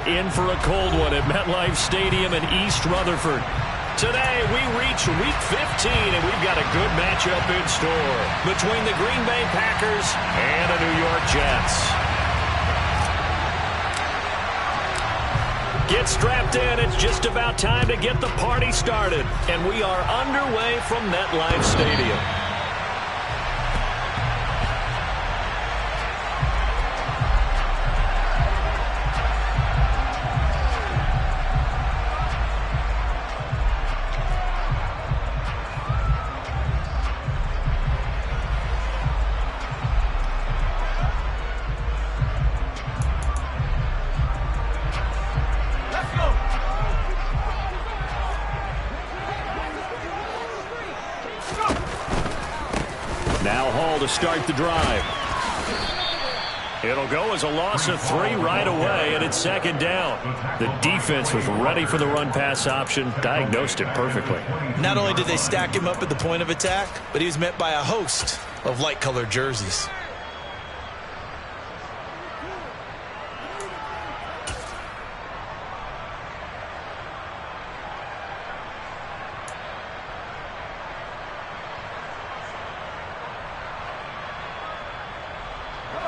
In for a cold one at MetLife Stadium in East Rutherford. Today we reach Week 15, and we've got a good matchup in store between the Green Bay Packers and the New York Jets. Get strapped in. It's just about time to get the party started, and we are underway from MetLife Stadium. Now Hall to start the drive. It'll go as a loss of 3 right away, and it's second down. The defense was ready for the run-pass option, diagnosed it perfectly. Not only did they stack him up at the point of attack, but he was met by a host of light-colored jerseys.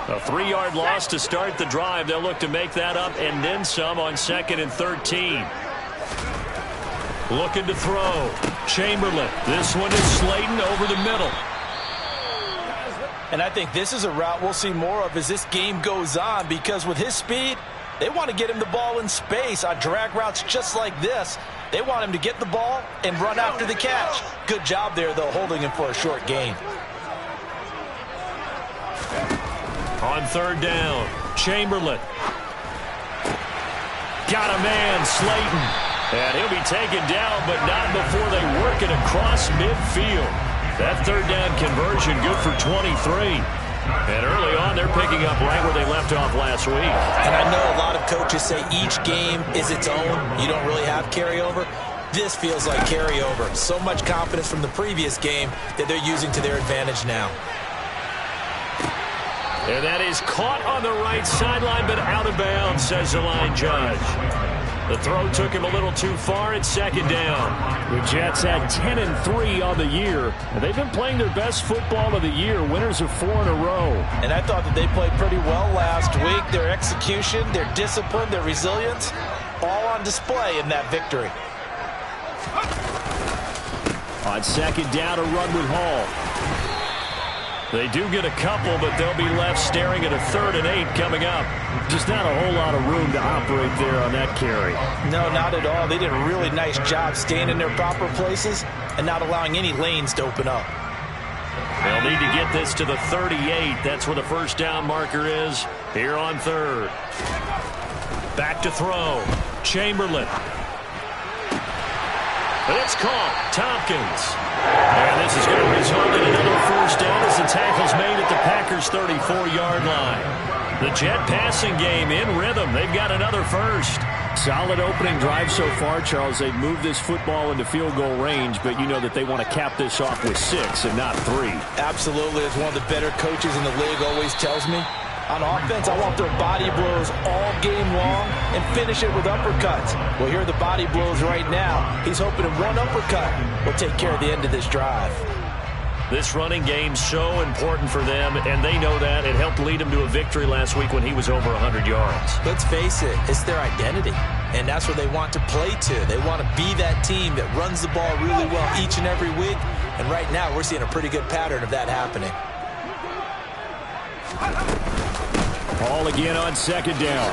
A 3-yard loss to start the drive. They'll look to make that up and then some on 2nd and 13. Looking to throw. Chamberlain. This one is Slayton over the middle. And I think this is a route we'll see more of as this game goes on, because with his speed, they want to get him the ball in space on drag routes just like this. They want him to get the ball and run after the catch. Good job there, though, holding him for a short gain. On 3rd down, Chamberlain. Got a man, Slayton. And he'll be taken down, but not before they work it across midfield. That 3rd down conversion good for 23. And early on, they're picking up right where they left off last week. And I know a lot of coaches say each game is its own. You don't really have carryover. This feels like carryover. So much confidence from the previous game that they're using to their advantage now. And that is caught on the right sideline, but out of bounds, says the line judge. The throw took him a little too far. It's 2nd down. The Jets had 10-3 on the year. And they've been playing their best football of the year. Winners of 4 in a row. And I thought that they played pretty well last week. Their execution, their discipline, their resilience, all on display in that victory. On 2nd down, a run with Hall. They do get a couple, but they'll be left staring at a 3rd and 8 coming up. Just not a whole lot of room to operate there on that carry. No, not at all. They did a really nice job staying in their proper places and not allowing any lanes to open up. They'll need to get this to the 38. That's where the 1st down marker is here on 3rd. Back to throw. Chamberlain. It's caught. Tompkins. And this is going to result in another 1st down as the tackle's made at the Packers' 34-yard line. The Jet passing game in rhythm. They've got another 1st. Solid opening drive so far, Charles. They've moved this football into field goal range, but you know that they want to cap this off with 6 and not 3. Absolutely. As one of the better coaches in the league always tells me, on offense, I want their body blows all game long and finish it with uppercuts. Well, here are the body blows right now. He's hoping that one uppercut will take care of the end of this drive. This running game's so important for them, and they know that. It helped lead them to a victory last week when he was over 100 yards. Let's face it, it's their identity, and that's where they want to play to. They want to be that team that runs the ball really well each and every week, and right now we're seeing a pretty good pattern of that happening. Hall again on 2nd down.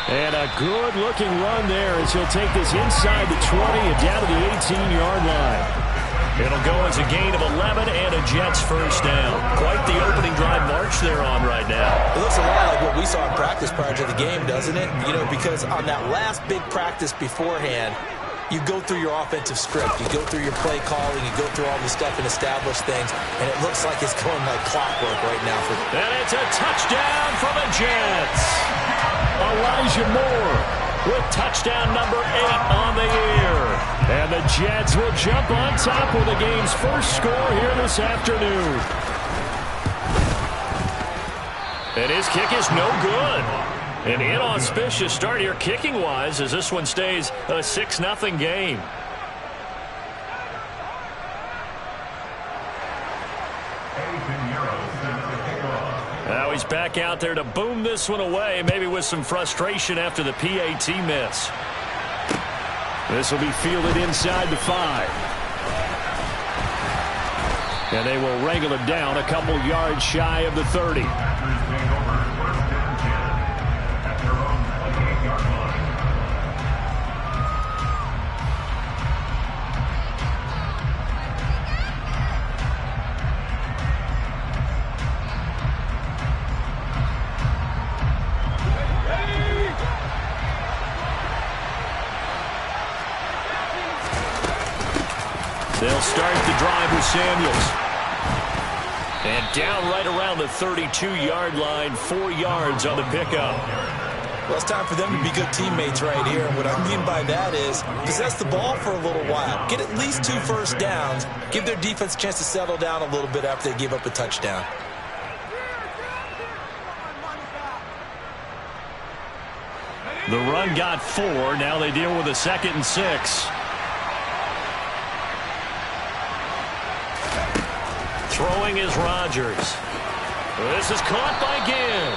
And a good-looking run there as he'll take this inside the 20 and down to the 18-yard line. It'll go as a gain of 11 and a Jets 1st down. Quite the opening drive march they're on right now. It looks a lot like what we saw in practice prior to the game, doesn't it? You know, because on that last big practice beforehand, you go through your offensive script, you go through your play calling, you go through all the stuff and establish things, and it looks like it's going like clockwork right now. And it's a touchdown for the Jets. Elijah Moore with touchdown number 8 on the year. And the Jets will jump on top with the game's first score here this afternoon. And his kick is no good. An inauspicious start here kicking-wise as this one stays a 6-0 game. Now he's back out there to boom this one away, maybe with some frustration after the PAT miss. This will be fielded inside the 5. And they will wrangle it down a couple yards shy of the 30. They'll start the drive with Samuels. And down right around the 32-yard line, 4 yards on the pickup. Well, it's time for them to be good teammates right here. And what I mean by that is possess the ball for a little while. Get at least 2 first downs. Give their defense a chance to settle down a little bit after they give up a touchdown. The run got 4. Now they deal with a 2nd and 6. Throwing is Rodgers. This is caught by Ginn.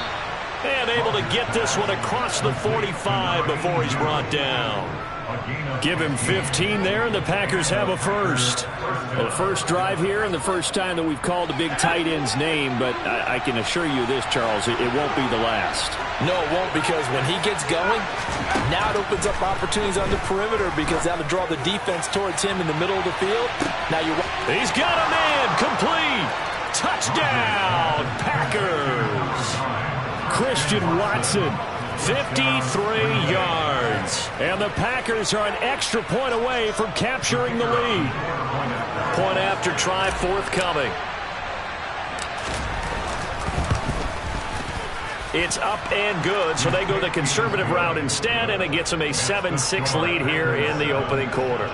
And able to get this one across the 45 before he's brought down. Give him 15 there, and the Packers have a first. Well, the first drive here and the first time that we've called a big tight end's name, but I can assure you this, Charles, it won't be the last. No, it won't, because when he gets going, now it opens up opportunities on the perimeter because that'll draw the defense towards him in the middle of the field. Now he's got a man, complete. Touchdown, Packers. Christian Watson, 53 yards. And the Packers are an extra point away from capturing the lead. Point after try forthcoming. It's up and good, so they go the conservative route instead, and it gets them a 7-6 lead here in the opening quarter.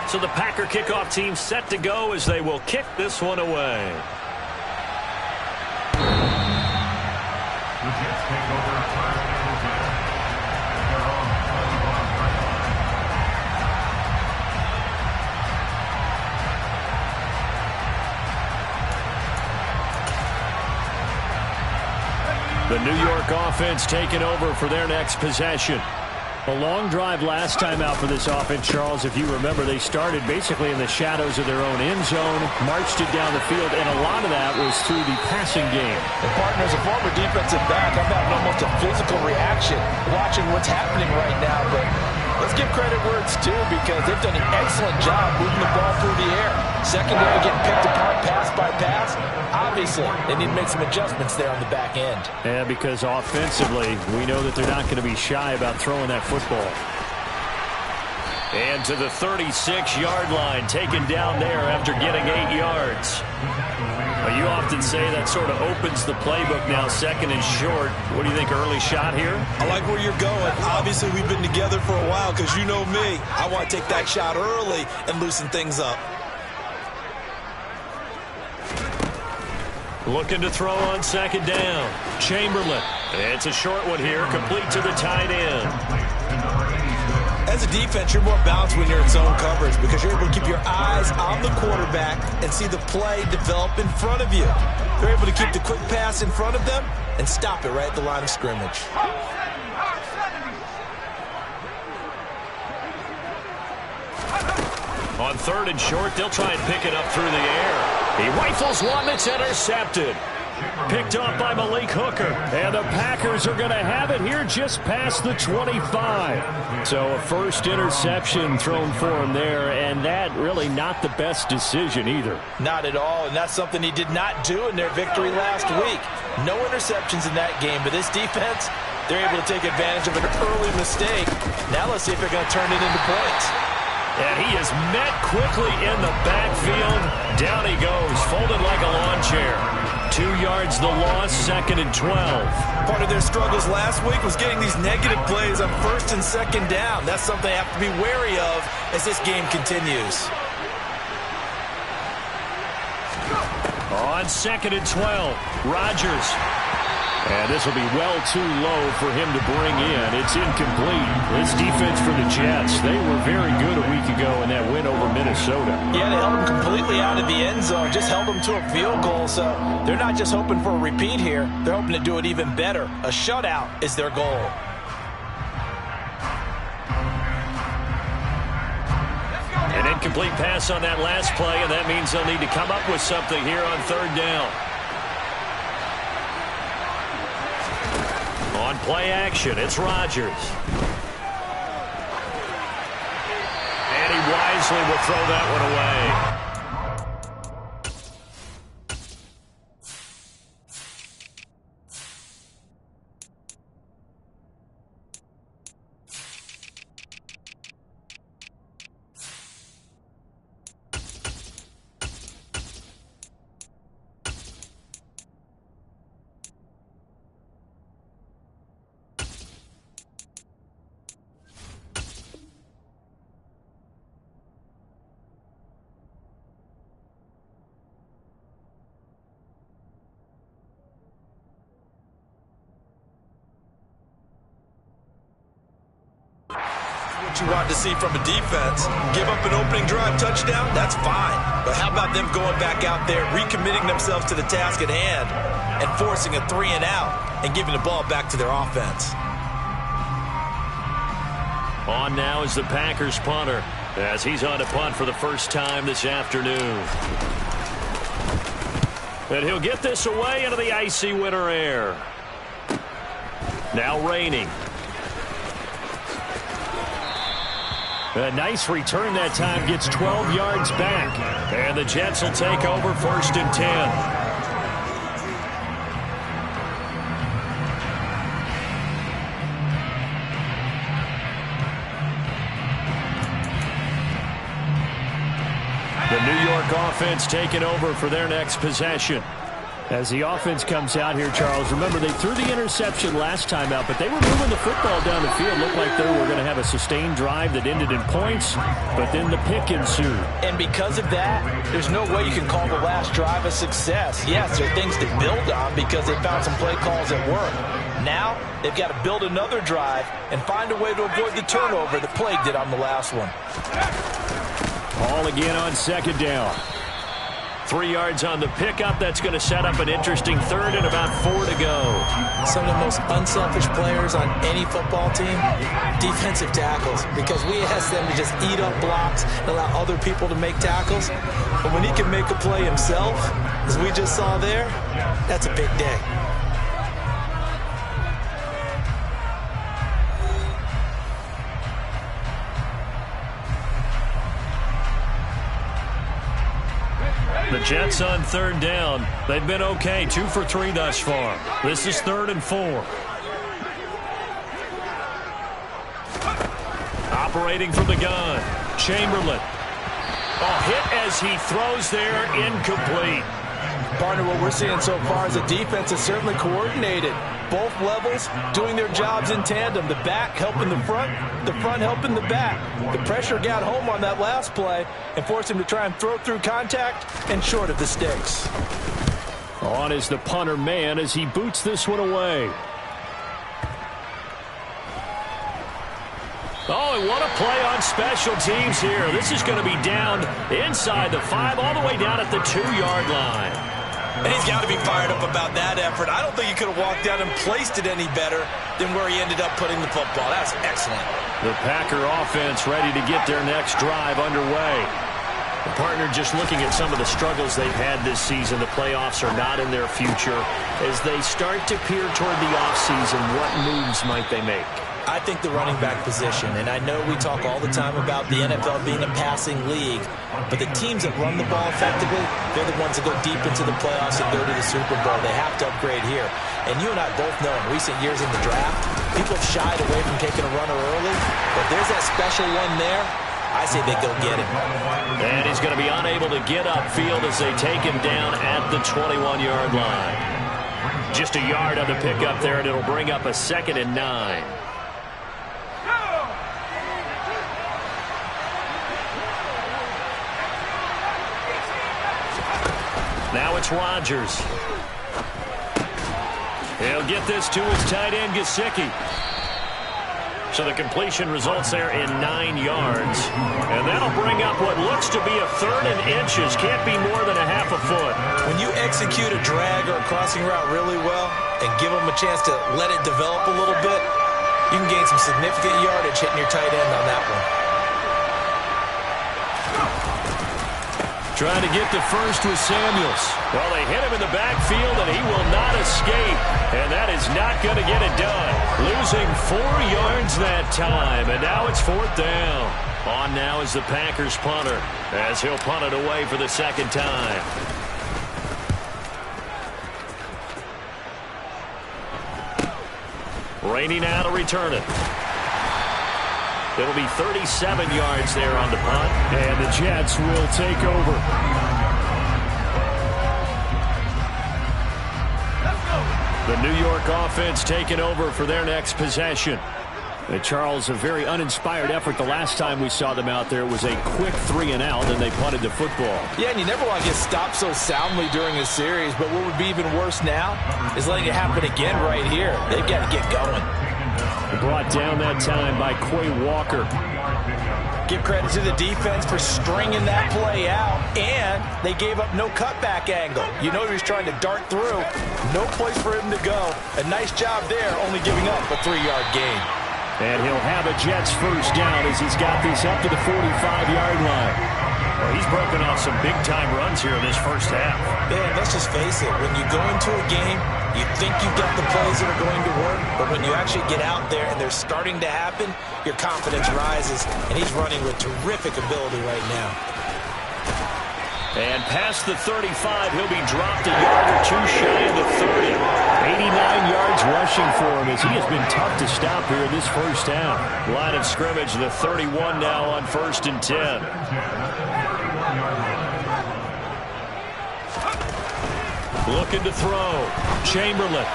So the Packer kickoff team set to go as they will kick this one away. The New York offense taking over for their next possession. A long drive last time out for this offense, Charles. If you remember, they started basically in the shadows of their own end zone, marched it down the field, and a lot of that was through the passing game. And partner, as a former defensive back, I'm having almost a physical reaction watching what's happening right now. But let's give credit where it's due, because they've done an excellent job moving the ball through the air. Secondary getting picked apart pass by pass. Obviously, they need to make some adjustments there on the back end. Yeah, because offensively, we know that they're not going to be shy about throwing that football. And to the 36-yard line, taken down there after getting 8 yards. Well, you often say that sort of opens the playbook now, 2nd and short. What do you think, early shot here? I like where you're going. Obviously, we've been together for a while, because you know me. I want to take that shot early and loosen things up. Looking to throw on 2nd down. Chamberlain. It's a short one here, complete to the tight end. As a defense, you're more balanced when you're in zone coverage, because you're able to keep your eyes on the quarterback and see the play develop in front of you. They're able to keep the quick pass in front of them and stop it right at the line of scrimmage. On 3rd and short, they'll try and pick it up through the air. He rifles one that's intercepted. Picked off by Malik Hooker. And the Packers are going to have it here just past the 25. So a first interception thrown for him there, and that really not the best decision either. Not at all, and that's something he did not do in their victory last week. No interceptions in that game, but this defense, they're able to take advantage of an early mistake. Now let's see if they're going to turn it into points. And he is met quickly in the backfield. Down he goes, folded like a lawn chair. 2 yards the loss, 2nd and 12. Part of their struggles last week was getting these negative plays on 1st and 2nd down. That's something they have to be wary of as this game continues. On 2nd and 12, Rodgers. And this will be well too low for him to bring in. It's incomplete. This defense for the Jets, they were very good a week ago in that win over Minnesota. Yeah, they held them completely out of the end zone, just held them to a field goal. So they're not just hoping for a repeat here. They're hoping to do it even better. A shutout is their goal. An incomplete pass on that last play, and that means they'll need to come up with something here on 3rd down. On play action, it's Rodgers. And he wisely will throw that one away. You want to see from a defense. Give up an opening drive touchdown, that's fine. But how about them going back out there, recommitting themselves to the task at hand, and forcing a 3-and-out and giving the ball back to their offense? On now is the Packers punter, as he's on to punt for the first time this afternoon. And he'll get this away into the icy winter air. Now raining. A nice return that time, gets 12 yards back. And the Jets will take over 1st and 10. The New York offense taking over for their next possession. As the offense comes out here, Charles, remember they threw the interception last time out, but they were moving the football down the field. Looked like they were going to have a sustained drive that ended in points, but then the pick ensued. And because of that, there's no way you can call the last drive a success. Yes, there are things to build on because they found some play calls that work. Now, they've got to build another drive and find a way to avoid the turnover that plagued it on the last one. All again on 2nd down. 3 yards on the pickup. That's going to set up an interesting 3rd and about 4 to go. Some of the most unselfish players on any football team, defensive tackles, because we ask them to just eat up blocks and allow other people to make tackles. But when he can make a play himself, as we just saw there, that's a big day. The Jets on 3rd down. They've been okay, 2 for 3 thus far. This is 3rd and 4. Operating from the gun, Chamberlain. Oh, hit as he throws there, incomplete. Partner, what we're seeing so far is the defense is certainly coordinated. Both levels doing their jobs in tandem. The back helping the front helping the back. The pressure got home on that last play and forced him to try and throw through contact and short of the sticks. On is the punter man as he boots this one away. Oh, and what a play on special teams here. This is going to be down inside the 5, all the way down at the 2-yard line. And he's got to be fired up about that effort. I don't think he could have walked down and placed it any better than where he ended up putting the football. That's excellent. The Packer offense ready to get their next drive underway. The partner, just looking at some of the struggles they've had this season, the playoffs are not in their future. As they start to peer toward the offseason, what moves might they make? I think the running back position, and I know we talk all the time about the NFL being a passing league, but the teams that run the ball effectively, they're the ones that go deep into the playoffs and go to the Super Bowl. They have to upgrade here. And you and I both know in recent years in the draft, people have shied away from taking a runner early, but there's that special one there. I say they go get him. And he's going to be unable to get upfield as they take him down at the 21-yard line. Just a yard on the pickup there, and it'll bring up a 2nd and 9. Now it's it's Rodgers. He'll get this to his tight end, Gesicki. So the completion results there in 9 yards. And that'll bring up what looks to be a 3rd and inches. Can't be more than a half a foot. When you execute a drag or a crossing route really well and give them a chance to let it develop a little bit, you can gain some significant yardage hitting your tight end on that one. Trying to get to first with Samuels. Well, they hit him in the backfield, and he will not escape. And that is not going to get it done. Losing 4 yards that time, and now it's 4th down. On now is the Packers punter, as he'll punt it away for the 2nd time. Rainey now to return it. It'll be 37 yards there on the punt, and the Jets will take over. The New York offense taking over for their next possession. And Charles, a very uninspired effort the last time we saw them out there. It was a quick 3-and-out, and they punted the football. Yeah, and you never want to get stopped so soundly during a series, but what would be even worse now is letting it happen again right here. They've got to get going. Brought down that time by Quay Walker. Give credit to the defense for stringing that play out, and they gave up no cutback angle. You know he was trying to dart through. No place for him to go. A nice job there, only giving up a 3-yard gain. And he'll have a Jets first down as he's got this up to the 45-yard line. Well, he's broken off some big-time runs here in this first half. Man, let's just face it. When you go into a game, you think you've got the plays that are going to work, but when you actually get out there and they're starting to happen, your confidence rises, and he's running with terrific ability right now. And past the 35, he'll be dropped a yard or two shy of the 30. 89 yards rushing for him as he has been tough to stop here in this first half. Line of scrimmage, the 31 now on 1st and 10. Looking to throw. Chamberlain.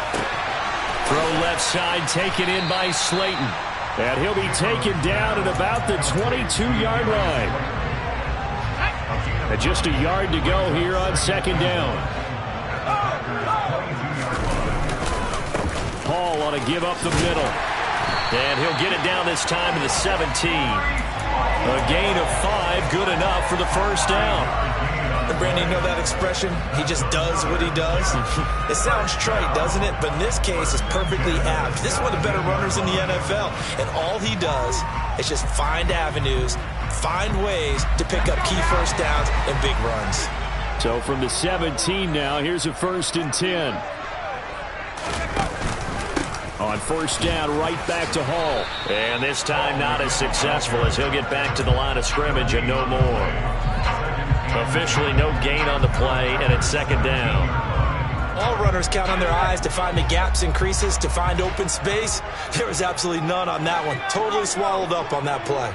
Throw left side, taken in by Slayton. And he'll be taken down at about the 22-yard line. And just a yard to go here on 2nd down. Hall on a give up the middle. And he'll get it down this time to the 17. A gain of 5, good enough for the first down. And Brandon, you know that expression? He just does what he does. It sounds trite, doesn't it? But in this case, it's perfectly apt. This is one of the better runners in the NFL. And all he does is just find avenues, find ways to pick up key first downs and big runs. So from the 17 now, here's a 1st and 10. On 1st down, right back to Hall. And this time not as successful as he'll get back to the line of scrimmage and no more. Officially no gain on the play, and it's 2nd down. All runners count on their eyes to find the gaps and creases, to find open space. There was absolutely none on that one. Totally swallowed up on that play.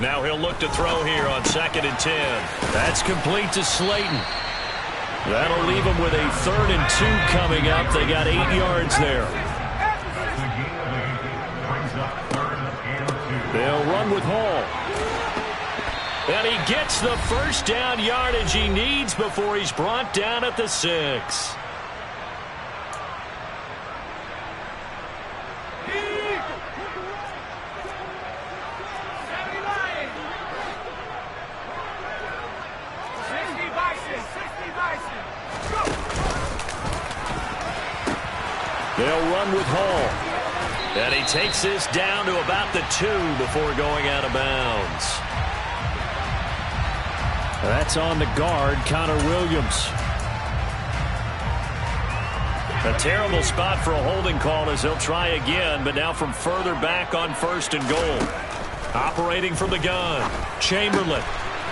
Now he'll look to throw here on 2nd and 10. That's complete to Slayton. That'll leave him with a 3rd and 2 coming up. They got 8 yards there. They'll run with Hall. And he gets the first down yardage he needs before he's brought down at the 6. They'll run with Hall. And he takes this down to about the 2 before going out of bounds. That's on the guard, Connor Williams. A terrible spot for a holding call as they'll try again, but now from further back on 1st and goal. Operating from the gun, Chamberlain.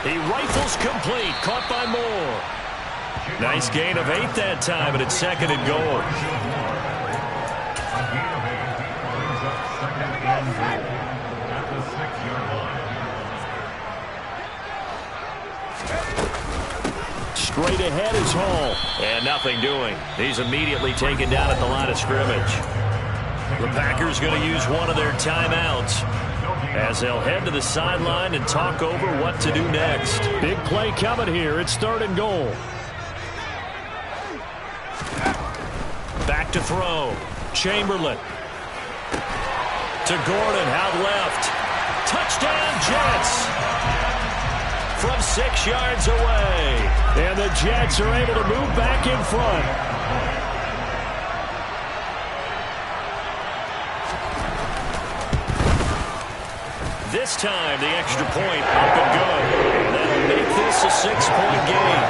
He rifles complete, caught by Moore. Nice gain of 8 that time, and it's 2nd and goal. Straight ahead is Hall. And nothing doing. He's immediately taken down at the line of scrimmage. The Packers going to use one of their timeouts. as they'll head to the sideline and talk over what to do next. Big play coming here. It's 3rd and goal. Back to throw. Chamberlain. To Gordon, out left. Touchdown, Jets. From 6 yards away. And the Jets are able to move back in front. This time, the extra point up and good. And that'll make this a 6-point game.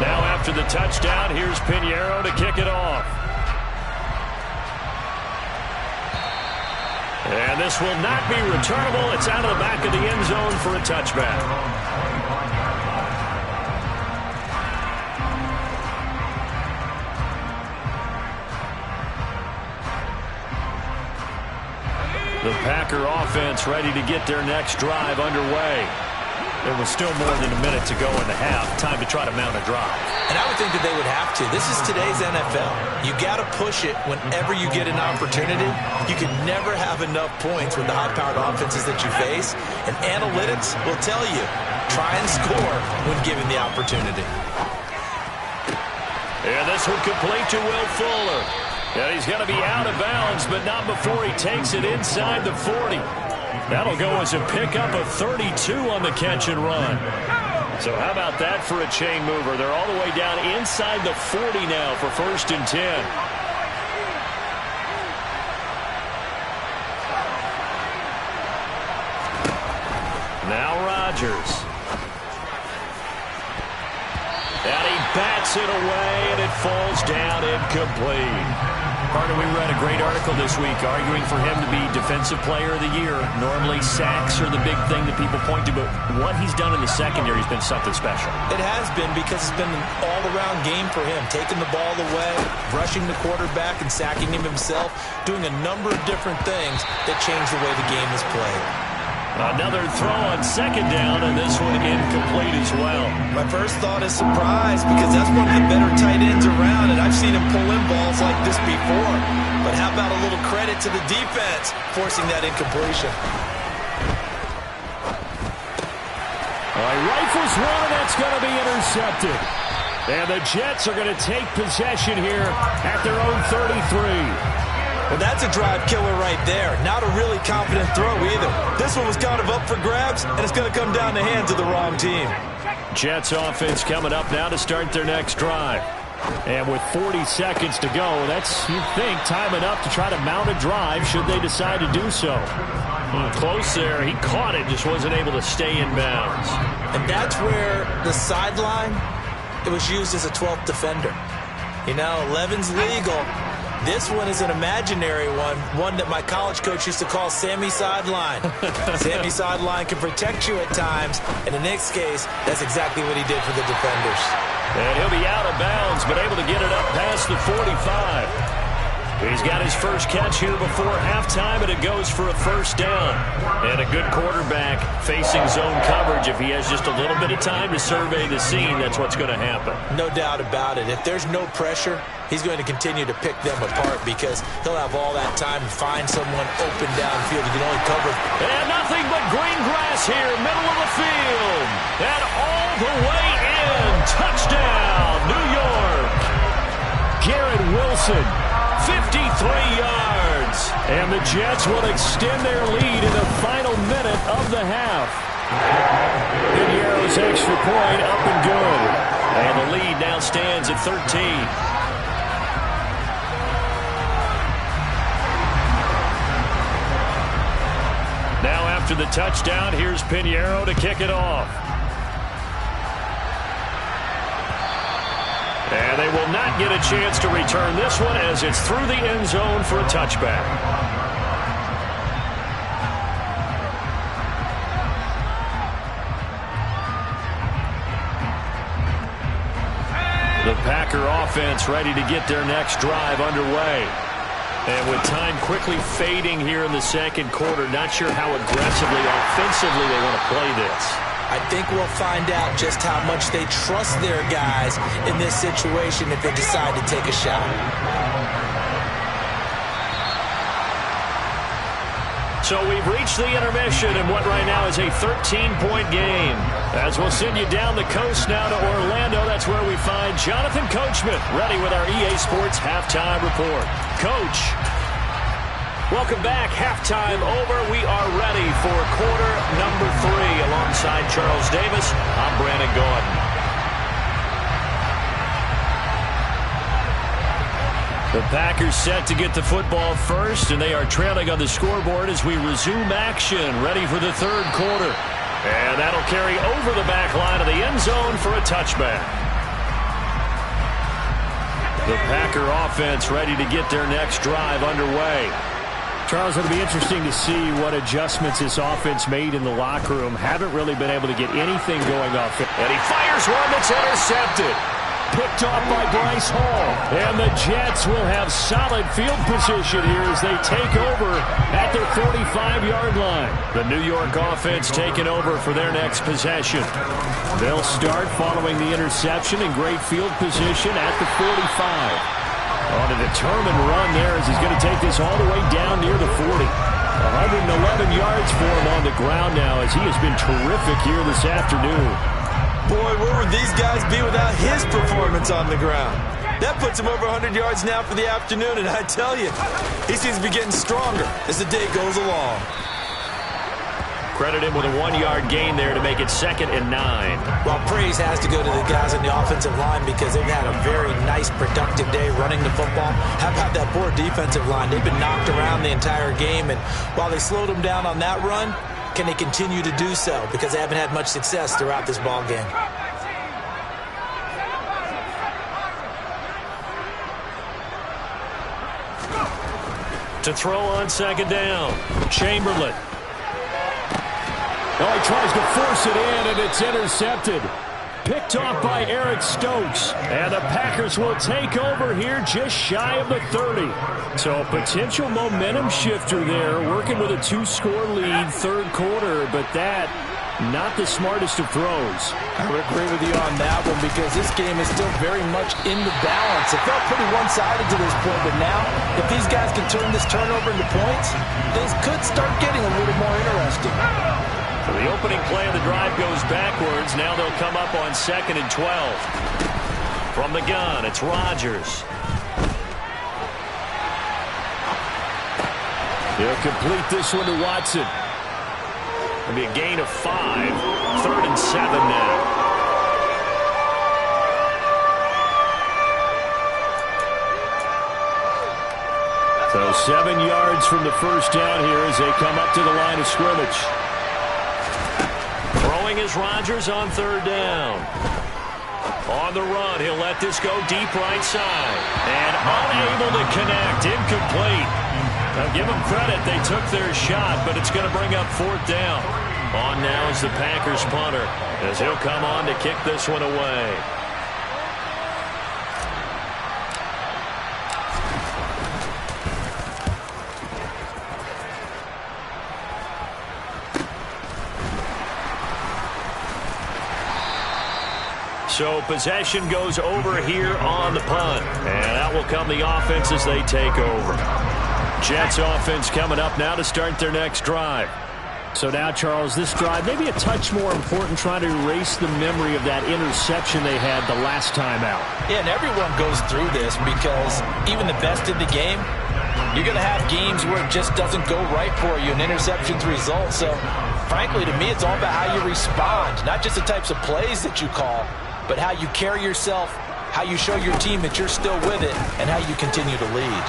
Now after the touchdown, here's Pinheiro to kick it off. And this will not be returnable. It's out of the back of the end zone for a touchback. The Packer offense ready to get their next drive underway. There was still more than a minute to go in the half. Time to try to mount a drive. And I would think that they would have to. This is today's NFL. You got to push it whenever you get an opportunity. You can never have enough points with the high-powered offenses that you face. And analytics will tell you, try and score when given the opportunity. And this one complete to Will Fuller. And he's going to be out of bounds, but not before he takes it inside the 40. That'll go as a pickup of 32 on the catch and run. So how about that for a chain mover? They're all the way down inside the 40 now for 1st and 10. Now Rodgers. And he bats it away, and it falls down incomplete. Carter, we read a great article this week arguing for him to be Defensive Player of the Year. Normally, sacks are the big thing that people point to, but what he's done in the secondary has been something special. It has been because it's been an all-around game for him, taking the ball away, rushing the quarterback, and sacking him himself, doing a number of different things that change the way the game is played. Another throw on 2nd down, and this one incomplete as well. My first thought is surprise because that's one of the better tight ends around, and I've seen him pull in balls like this before. But how about a little credit to the defense forcing that incompletion? He rifles one, and that's going to be intercepted. And the Jets are going to take possession here at their own 33. Well, that's a drive killer right there. Not a really confident throw either. This one was kind of up for grabs, and it's going to come down the hands of the wrong team. Jets offense coming up now to start their next drive. And with 40 seconds to go, that's, you'd think, time enough to try to mount a drive should they decide to do so. Close there. He caught it, just wasn't able to stay in bounds. And that's where the sideline, it was used as a 12th defender. You know, 11's legal. This one is an imaginary one that my college coach used to call Sammy Sideline. Sammy Sideline can protect you at times, and in this case, that's exactly what he did for the defenders. And he'll be out of bounds, but able to get it up past the 45. He's got his first catch here before halftime, and it goes for a 1st down. And a good quarterback facing zone coverage. If he has just a little bit of time to survey the scene, that's what's going to happen. No doubt about it. If there's no pressure, he's going to continue to pick them apart because he'll have all that time to find someone open downfield. He can only cover. And nothing but green grass here, middle of the field. And all the way in. Touchdown, New York. Garrett Wilson, 53 yards. And the Jets will extend their lead in the final minute of the half. Pinheiro's extra point up and good. And the lead now stands at 13. Now after the touchdown, here's Pinheiro to kick it off. And they will not get a chance to return this one as it's through the end zone for a touchback. The Packer offense ready to get their next drive underway. And with time quickly fading here in the second quarter, not sure how aggressively, offensively they want to play this. I think we'll find out just how much they trust their guys in this situation if they decide to take a shot. So we've reached the intermission in what right now is a 13-point game. As we'll send you down the coast now to Orlando, that's where we find Jonathan Coachman ready with our EA Sports Halftime Report. Coach, welcome back. Halftime over. We are ready for quarter number 3. Alongside Charles Davis, I'm Brandon Gaudin. The Packers set to get the football first, and they are trailing on the scoreboard as we resume action, ready for the third quarter. And that'll carry over the back line of the end zone for a touchback. The Packer offense ready to get their next drive underway. Charles, it'll be interesting to see what adjustments this offense made in the locker room. Haven't really been able to get anything going off it. And he fires one that's intercepted. Picked off by Bryce Hall. And the Jets will have solid field position here as they take over at their 45-yard line. The New York offense taking over for their next possession. They'll start following the interception in great field position at the 45. On a determined run there as he's going to take this all the way down near the 40. 111 yards for him on the ground now as he has been terrific here this afternoon. Boy, where would these guys be without his performance on the ground? That puts him over 100 yards now for the afternoon, and I tell you, he seems to be getting stronger as the day goes along. Credit him with a 1-yard gain there to make it 2nd and 9. Well, praise has to go to the guys on the offensive line because they've had a very nice, productive day running the football. How about that poor defensive line? They've been knocked around the entire game, and while they slowed them down on that run, can they continue to do so? Because they haven't had much success throughout this ball game. To throw on 2nd down, Chamberlain. Oh, he tries to force it in, and it's intercepted. Picked off by Eric Stokes. And the Packers will take over here just shy of the 30. So a potential momentum shifter there, working with a 2-score lead, third quarter, but that, not the smartest of throws. I would agree with you on that one because this game is still very much in the balance. It felt pretty one-sided to this point, but now, if these guys can turn this turnover into points, things could start getting a little more interesting. So the opening play of the drive goes backwards. Now they'll come up on 2nd and 12. From the gun, it's Rodgers. He'll complete this one to Watson. It'll be a gain of 5. 3rd and 7 now. So 7 yards from the first down here as they come up to the line of scrimmage. Throwing is Rodgers on 3rd down. On the run, he'll let this go deep right side. And unable to connect, incomplete. Now give them credit, they took their shot, but it's going to bring up 4th down. On now is the Packers punter, as he'll come on to kick this one away. So possession goes over here on the punt. And out will come the offense as they take over. Jets offense coming up now to start their next drive. So now, Charles, this drive maybe a touch more important, trying to erase the memory of that interception they had the last time out. Yeah, and everyone goes through this because even the best in the game, you're going to have games where it just doesn't go right for you and interceptions result. So, frankly, to me, it's all about how you respond, not just the types of plays that you call, but how you carry yourself, how you show your team that you're still with it, and how you continue to lead.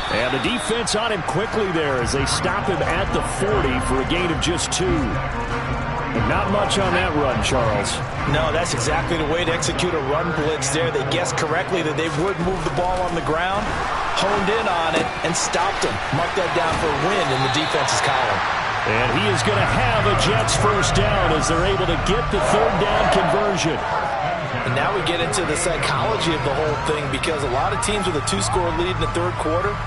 And the defense on him quickly there as they stop him at the 40 for a gain of just 2. And not much on that run, Charles. No, that's exactly the way to execute a run blitz there. They guessed correctly that they would move the ball on the ground, honed in on it, and stopped him. Marked that down for a win in the defense's column. And he is going to have a Jets first down as they're able to get the 3rd down conversion. And now we get into the psychology of the whole thing because a lot of teams with a 2-score lead in the 3rd quarter,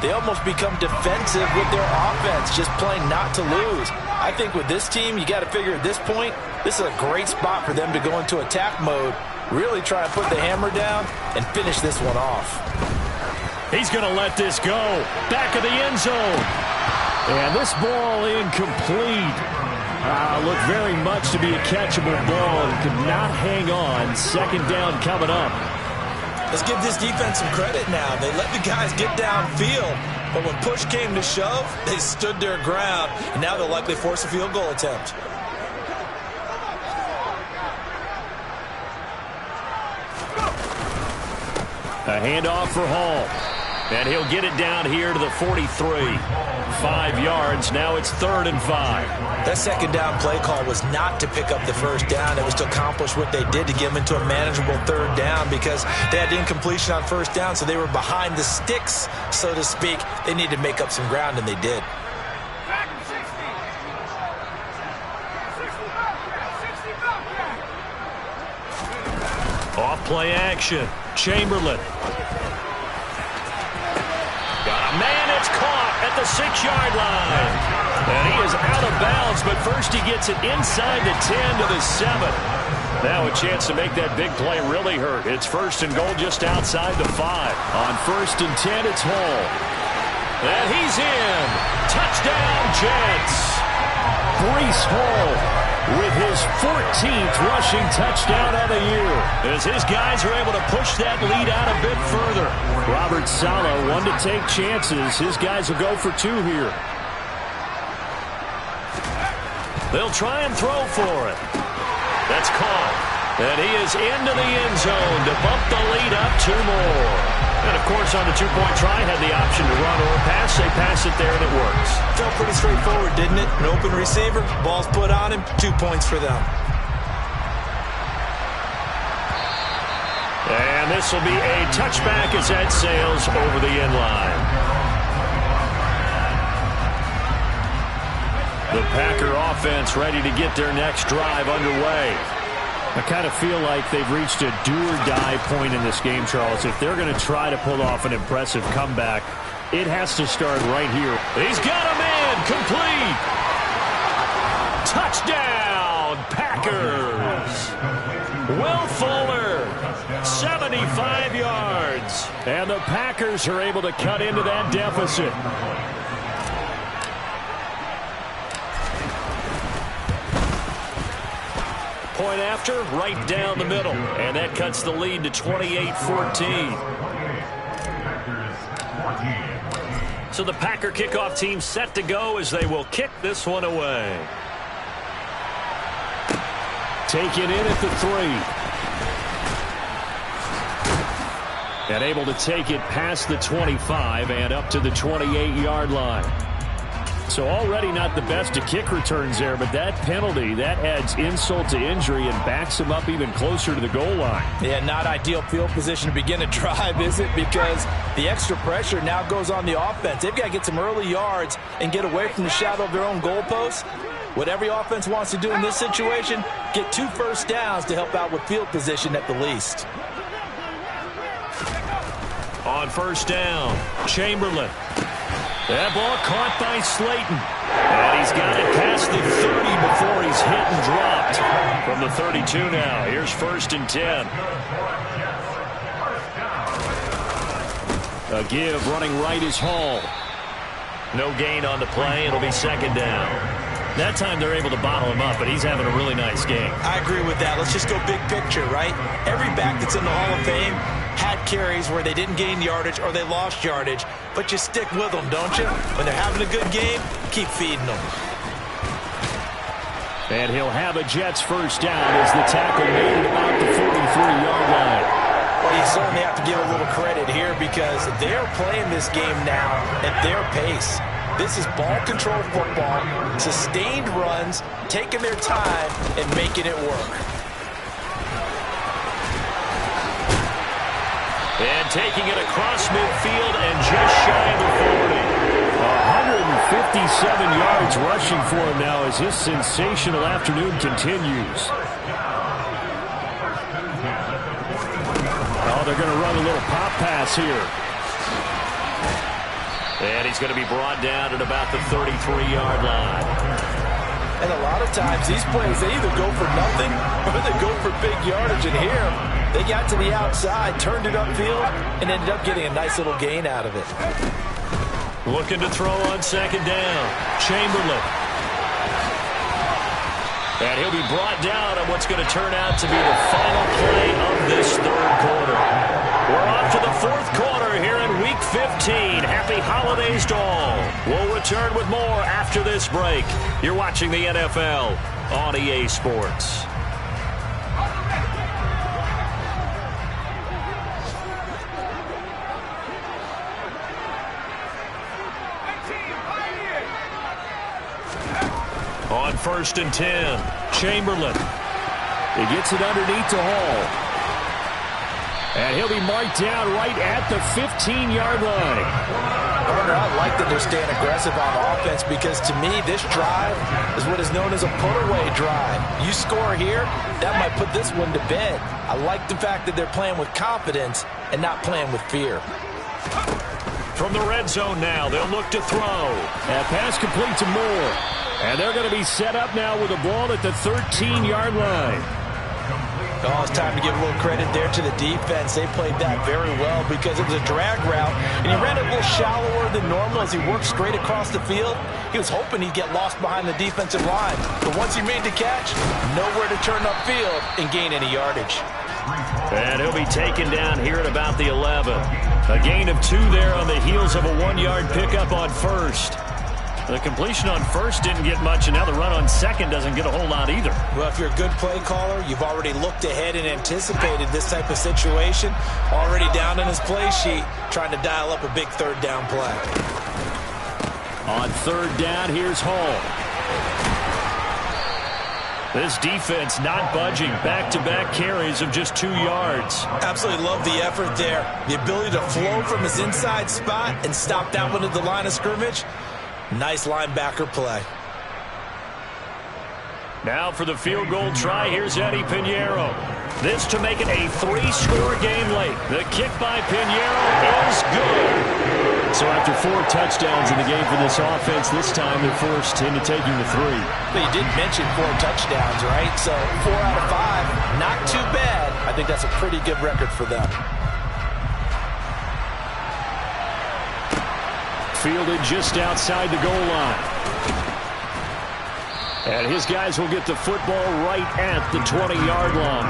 they almost become defensive with their offense, just playing not to lose. I think with this team, you got to figure at this point, this is a great spot for them to go into attack mode, really try and put the hammer down and finish this one off. He's going to let this go. Back of the end zone. And this ball incomplete. Looked very much to be a catchable ball and could not hang on. Second down coming up. Let's give this defense some credit now. They let the guys get downfield, but when push came to shove, they stood their ground, and now they'll likely force a field goal attempt. A handoff for Hall. And he'll get it down here to the 43. 5 yards. Now it's 3rd and 5. That second down play call was not to pick up the first down. It was to accomplish what they did to get them into a manageable 3rd down because they had incompletion on first down, so they were behind the sticks, so to speak. They needed to make up some ground, and they did. Off play action. Chamberlain. Got a man, it's caught at the 6-yard line. And he is out of bounds, but first he gets it inside the 10 to the 7. Now a chance to make that big play really hurt. It's 1st and goal just outside the 5. On 1st and 10, it's Hall. And he's in. Touchdown, Jets. Breece Hall with his 14th rushing touchdown of the year, as his guys are able to push that lead out a bit further. Robert Saleh, one to take chances. His guys will go for 2 here. They'll try and throw for it. That's caught. And he is into the end zone to bump the lead up 2 more. And, of course, on the 2-point try, had the option to run or pass. They pass it there, and it works. Felt pretty straightforward, didn't it? An open receiver, ball's put on him, 2 points for them. And this will be a touchback as that sails over the end line. The Packer offense ready to get their next drive underway. I kind of feel like they've reached a do-or-die point in this game, Charles. If they're going to try to pull off an impressive comeback, it has to start right here. He's got a man, complete. Touchdown, Packers. Will Fuller, 75 yards. And the Packers are able to cut into that deficit. Point after, right down the middle. And that cuts the lead to 28-14. So the Packer kickoff team set to go as they will kick this one away. Taken in at the 3. And able to take it past the 25 and up to the 28-yard line. So already not the best of kick returns there, but that penalty, that adds insult to injury and backs him up even closer to the goal line. Yeah, not ideal field position to begin a drive, is it? Because the extra pressure now goes on the offense. They've got to get some early yards and get away from the shadow of their own goalposts. What every offense wants to do in this situation, get 2 first downs to help out with field position at the least. On first down, Chamberlain. That ball caught by Slayton. And he's got it past the 30 before he's hit and dropped. From the 32 now, here's 1st and 10. A give running right is Hall. No gain on the play. It'll be 2nd down. That time they're able to bottle him up, but he's having a really nice game. I agree with that. Let's just go big picture, right? Every back that's in the Hall of Fame had carries where they didn't gain yardage or they lost yardage, but you stick with them, don't you? When they're having a good game, keep feeding them. And he'll have a Jets first down as the tackle made at about the 43-yard line. Well, you certainly have to give a little credit here because they're playing this game now at their pace. This is ball control football, sustained runs, taking their time and making it work. And taking it across midfield and just shy of the 40. 157 yards rushing for him now as his sensational afternoon continues. Oh, they're going to run a little pop pass here. And he's going to be brought down at about the 33-yard line. And a lot of times these plays, they either go for nothing or they go for big yardage. And here, they got to the outside, turned it upfield, and ended up getting a nice little gain out of it. Looking to throw on second down. Chamberlain. And he'll be brought down on what's going to turn out to be the final play of this third quarter. We're off to the fourth quarter here in Week 15. Happy holidays to all. We'll return with more after this break. You're watching the NFL on EA Sports. On 1st and 10, Chamberlain. He gets it underneath to Hall. And he'll be marked down right at the 15-yard line. Partner, I like that they're staying aggressive on offense because, to me, this drive is what is known as a put-away drive. You score here, that might put this one to bed. I like the fact that they're playing with confidence and not playing with fear. From the red zone now, they'll look to throw. That pass complete to Moore. And they're going to be set up now with a ball at the 13-yard line. Oh, it's time to give a little credit there to the defense. They played that very well because it was a drag route, and he ran a little shallower than normal as he worked straight across the field. He was hoping he'd get lost behind the defensive line, but once he made the catch, nowhere to turn upfield and gain any yardage. And he'll be taken down here at about the 11. A gain of 2 there on the heels of a 1-yard pickup on first. The completion on first didn't get much, and now the run on second doesn't get a whole lot either. Well, if you're a good play caller, you've already looked ahead and anticipated this type of situation. Already down in his play sheet, trying to dial up a big third down play. On third down, here's Hall. This defense not budging. Back-to-back carries of just 2 yards. Absolutely love the effort there. The ability to flow from his inside spot and stop that one at the line of scrimmage. Nice linebacker play. Now for the field goal try, here's Eddie Pinheiro. This to make it a 3-score game late. The kick by Pinheiro is good. So after 4 touchdowns in the game for this offense, this time they're forced into taking the 3. But you did mention 4 touchdowns, right? So 4 out of 5, not too bad. I think that's a pretty good record for them. Fielded just outside the goal line. And his guys will get the football right at the 20-yard line.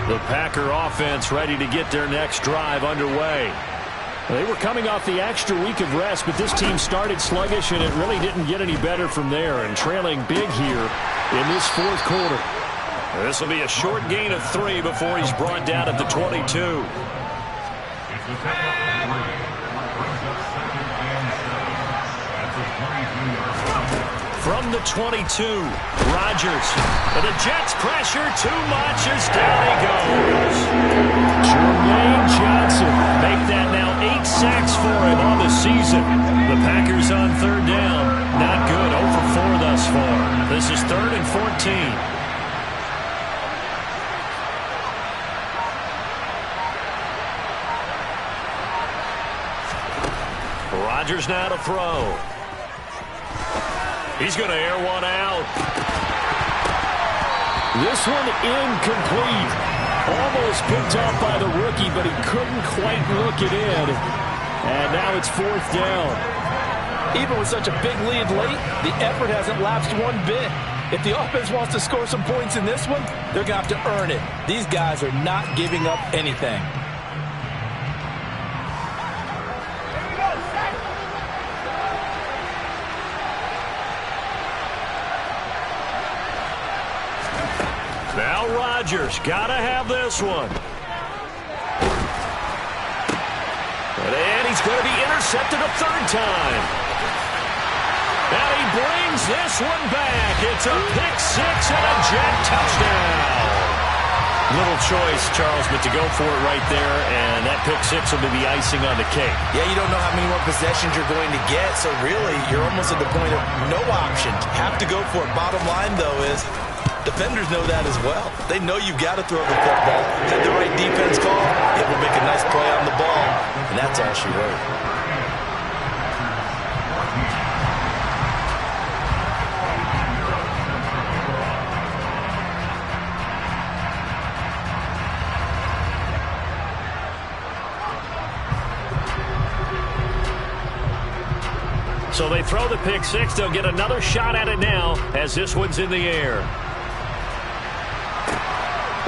The Packer offense ready to get their next drive underway. They were coming off the extra week of rest, but this team started sluggish, and it really didn't get any better from there, and trailing big here in this fourth quarter. This will be a short gain of 3 before he's brought down at the 22. From the 22, Rodgers. And the Jets pressure too much as down he goes. Jermaine Johnson. Make that now 8 sacks for him on the season. The Packers on third down. Not good. 0 for 4 thus far. This is 3rd and 14. Rodgers now to throw. He's going to air one out. This one incomplete. Almost picked off by the rookie, but he couldn't quite look it in. And now it's 4th down. Even with such a big lead late, the effort hasn't lapsed one bit. If the offense wants to score some points in this one, they're going to have to earn it. These guys are not giving up anything. Now Rodgers, gotta have this one. And he's going to be intercepted a 3rd time. And he brings this one back. It's a pick 6 and a Jet touchdown. Little choice, Charles, but to go for it right there, and that pick six will be the icing on the cake. Yeah, you don't know how many more possessions you're going to get, so really you're almost at the point of no option. Have to go for it. Bottom line, though, is defenders know that as well. They know you've got to throw the football. Had the right defense call, it will make a nice play on the ball, and that's all she wrote. So they throw the pick six. They'll get another shot at it now as this one's in the air.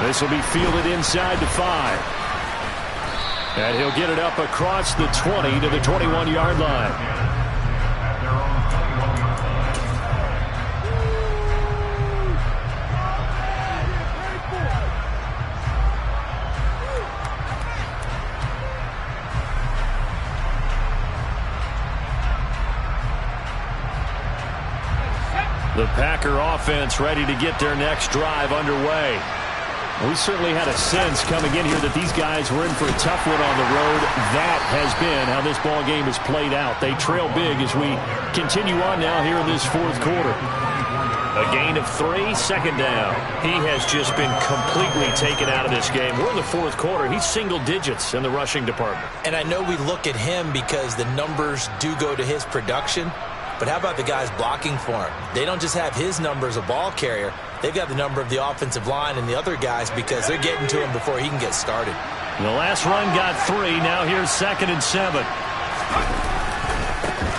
This will be fielded inside the 5. And he'll get it up across the 20 to the 21-yard line. The Packer offense ready to get their next drive underway. We certainly had a sense coming in here that these guys were in for a tough one on the road. That has been how this ball game has played out. They trail big as we continue on now here in this fourth quarter. A gain of 3, second down. He has just been completely taken out of this game. We're in the fourth quarter. He's single digits in the rushing department. And I know we look at him because the numbers do go to his production. But how about the guys blocking for him? They don't just have his number as a ball carrier. They've got the number of the offensive line and the other guys because they're getting to him before he can get started. The last run got 3. Now here's 2nd and 7.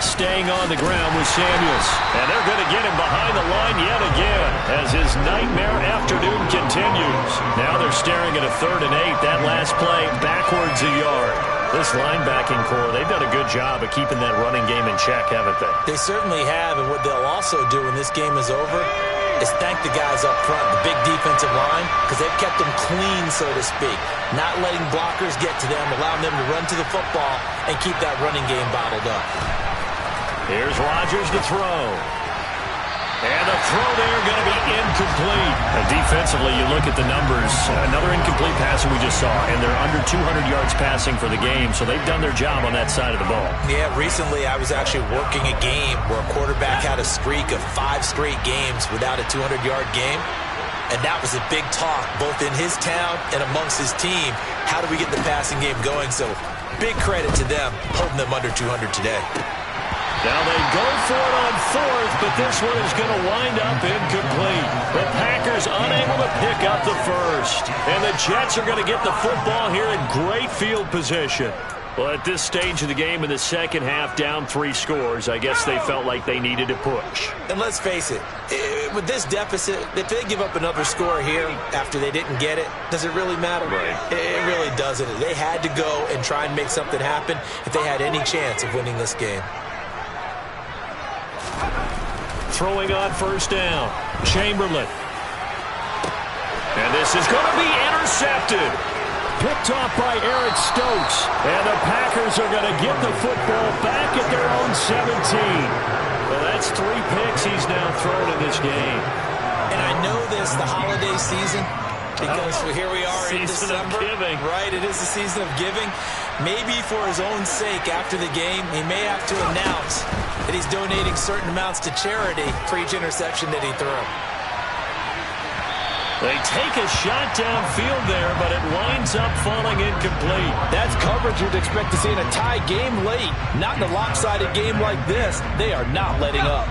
Staying on the ground with Samuels. And they're going to get him behind the line yet again as his nightmare afternoon continues. Now they're staring at a 3rd and 8. That last play backwards a yard. This linebacking core, they've done a good job of keeping that running game in check, haven't they? They certainly have, and what they'll also do when this game is over is thank the guys up front, the big defensive line, because they've kept them clean, so to speak. Not letting blockers get to them, allowing them to run to the football and keep that running game bottled up. Here's Rodgers to throw. And the throw there going to be incomplete. And defensively, you look at the numbers. Another incomplete pass we just saw, and they're under 200 yards passing for the game, so they've done their job on that side of the ball. Yeah, recently I was actually working a game where a quarterback had a streak of 5 straight games without a 200-yard game, and that was a big talk, both in his town and amongst his team. How do we get the passing game going? So big credit to them, holding them under 200 today. Now they go for it on 4th, but this one is going to wind up incomplete. The Packers unable to pick up the first. And the Jets are going to get the football here in great field position. Well, at this stage of the game in the second half, down 3 scores, I guess they felt like they needed to push. And let's face it, with this deficit, if they give up another score here after they didn't get it, does it really matter? Right. It really doesn't. They had to go and try and make something happen if they had any chance of winning this game. Throwing on first down, Chamberlain. And this is going to be intercepted. Picked off by Eric Stokes. And the Packers are going to get the football back at their own 17. Well, that's 3 picks he's now thrown in this game. And I know this, the holiday season, because here we are in December. Season of giving. Right, it is the season of giving. Maybe for his own sake after the game, he may have to announce that he's donating certain amounts to charity for each interception that he threw. They take a shot downfield there, but it winds up falling incomplete. That's coverage you'd expect to see in a tie game late. Not in a lopsided game like this. They are not letting up.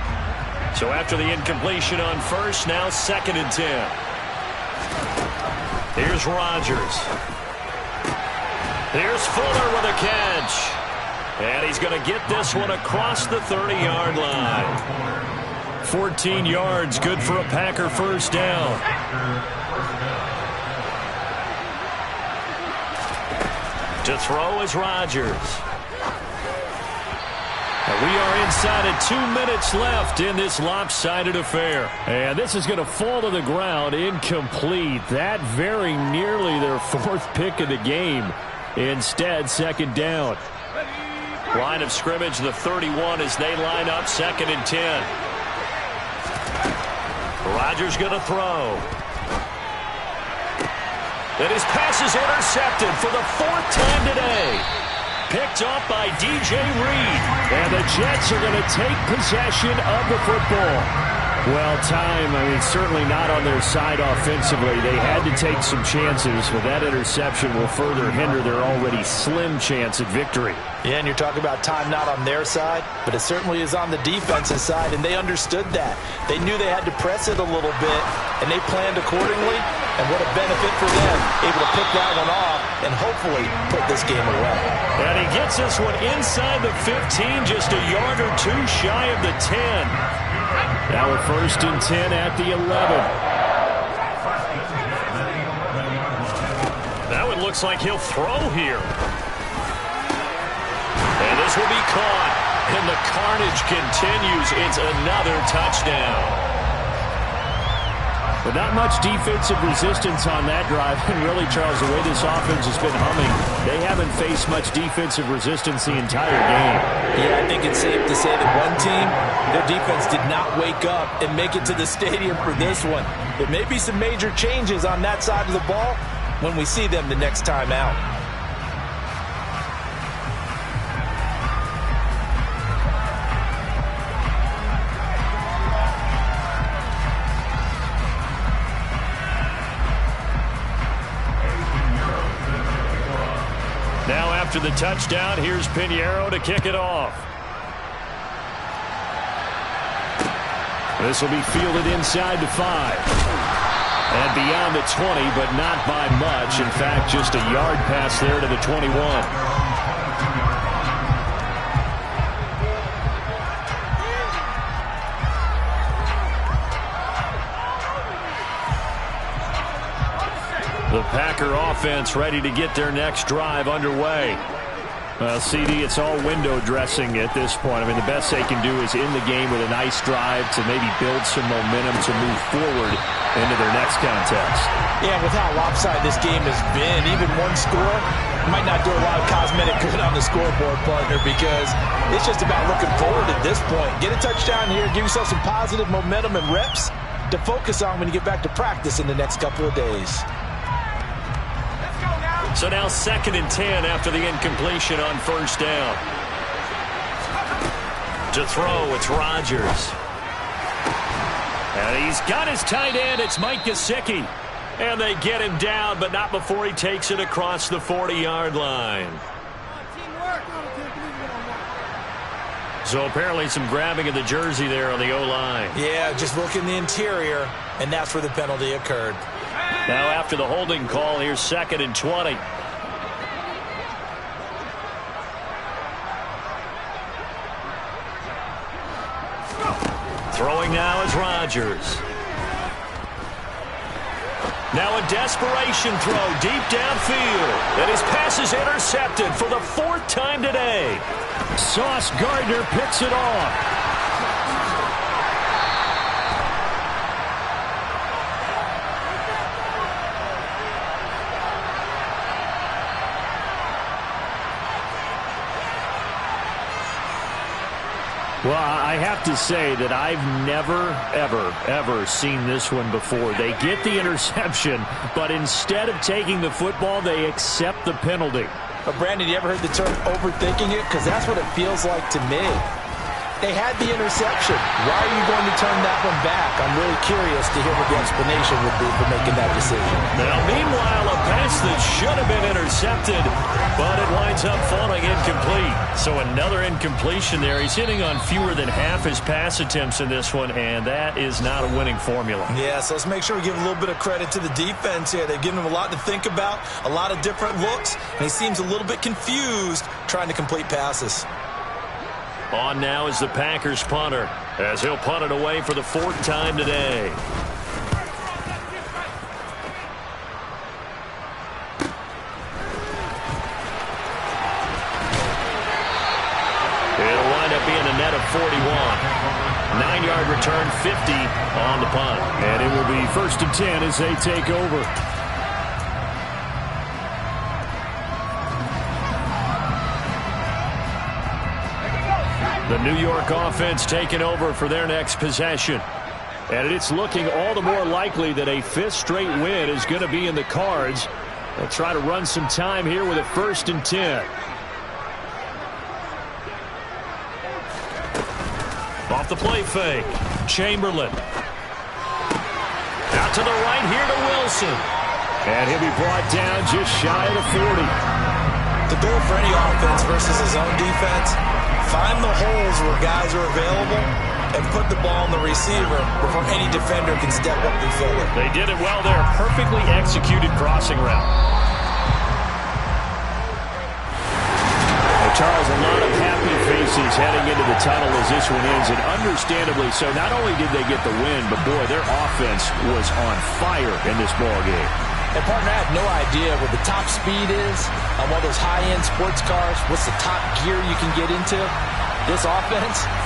So after the incompletion on first, now 2nd and 10. Here's Rodgers. Here's Fuller with a catch. And he's going to get this one across the 30-yard line. 14 yards, good for a Packer first down. To throw is Rodgers. And we are inside of 2 minutes left in this lopsided affair. And this is going to fall to the ground incomplete. That very nearly their 4th pick of the game. Instead, 2nd down. Line of scrimmage, the 31 as they line up 2nd and 10. Rodgers going to throw. And his pass is intercepted for the 4th time today. Picked off by DJ Reed. And the Jets are going to take possession of the football. Well, certainly not on their side offensively. They had to take some chances, but that interception will further hinder their already slim chance at victory. Yeah, and you're talking about time not on their side, but it certainly is on the defensive side, and they understood that. They knew they had to press it a little bit, and they planned accordingly, and what a benefit for them, able to pick that one off and hopefully put this game away. And he gets this one inside the 15, just a yard or two shy of the 10. Now a 1st and 10 at the 11. That one looks like he'll throw here. And this will be caught. And the carnage continues. It's another touchdown. But not much defensive resistance on that drive. And really, Charles, the way this offense has been humming, they haven't faced much defensive resistance the entire game. Yeah, I think it's safe to say that one team, their defense did not wake up and make it to the stadium for this one. There may be some major changes on that side of the ball when we see them the next time out. Now after the touchdown, here's Pinheiro to kick it off. This will be fielded inside the 5. And beyond the 20, but not by much. In fact, just a yard pass there to the 21. The Packer offense ready to get their next drive underway. Well, CD, it's all window dressing at this point. The best they can do is in the game with a nice drive to maybe build some momentum to move forward into their next contest. Yeah, with how lopsided this game has been, even one score might not do a lot of cosmetic good on the scoreboard, partner, because it's just about looking forward at this point. Get a touchdown here, give yourself some positive momentum and reps to focus on when you get back to practice in the next couple of days. So now 2nd and 10 after the incompletion on 1st down. To throw, it's Rodgers. And he's got his tight end. It's Mike Gesicki. And they get him down, but not before he takes it across the 40-yard line. So apparently some grabbing of the jersey there on the O-line. Yeah, just look in the interior, and that's where the penalty occurred. Now after the holding call, here's 2nd and 20. Throwing now is Rodgers. Now a desperation throw deep downfield. And his pass is intercepted for the 4th time today. Sauce Gardner picks it off. Well, I have to say that I've never, ever seen this one before. They get the interception, but instead of taking the football, they accept the penalty. But, Brandon, you ever heard the term overthinking it? Because that's what it feels like to me. They had the interception. Why are you going to turn that one back? I'm really curious to hear what the explanation would be for making that decision. Now, meanwhile, a pass that should have been intercepted, but it winds up falling incomplete. So another incompletion there. He's hitting on fewer than half his pass attempts in this one, and that is not a winning formula. Yeah, so let's make sure we give a little bit of credit to the defense here. They've given him a lot to think about, a lot of different looks, and he seems a little bit confused trying to complete passes. On now is the Packers punter, as he'll punt it away for the 4th time today. It'll wind up being a net of 41. 9-yard return, 50 on the punt. And it will be 1st and 10 as they take over. The New York offense taking over for their next possession. And it's looking all the more likely that a 5th straight win is going to be in the cards They'll try to run some time here with a 1st and 10. Off the play fake. Chamberlain. Out to the right here to Wilson. And he'll be brought down just shy of the 40. The goal for any offense versus his own defense, find the holes where guys are available and put the ball on the receiver before any defender can step up and fill it. They did it well there. Perfectly executed crossing route. Charles, a lot of happy faces heading into the tunnel as this one ends, and understandably so. Not only did they get the win, but boy, their offense was on fire in this ball game. And partner, I have no idea what the top speed is on one of those high-end sports cars. What's the top gear you can get into? This offense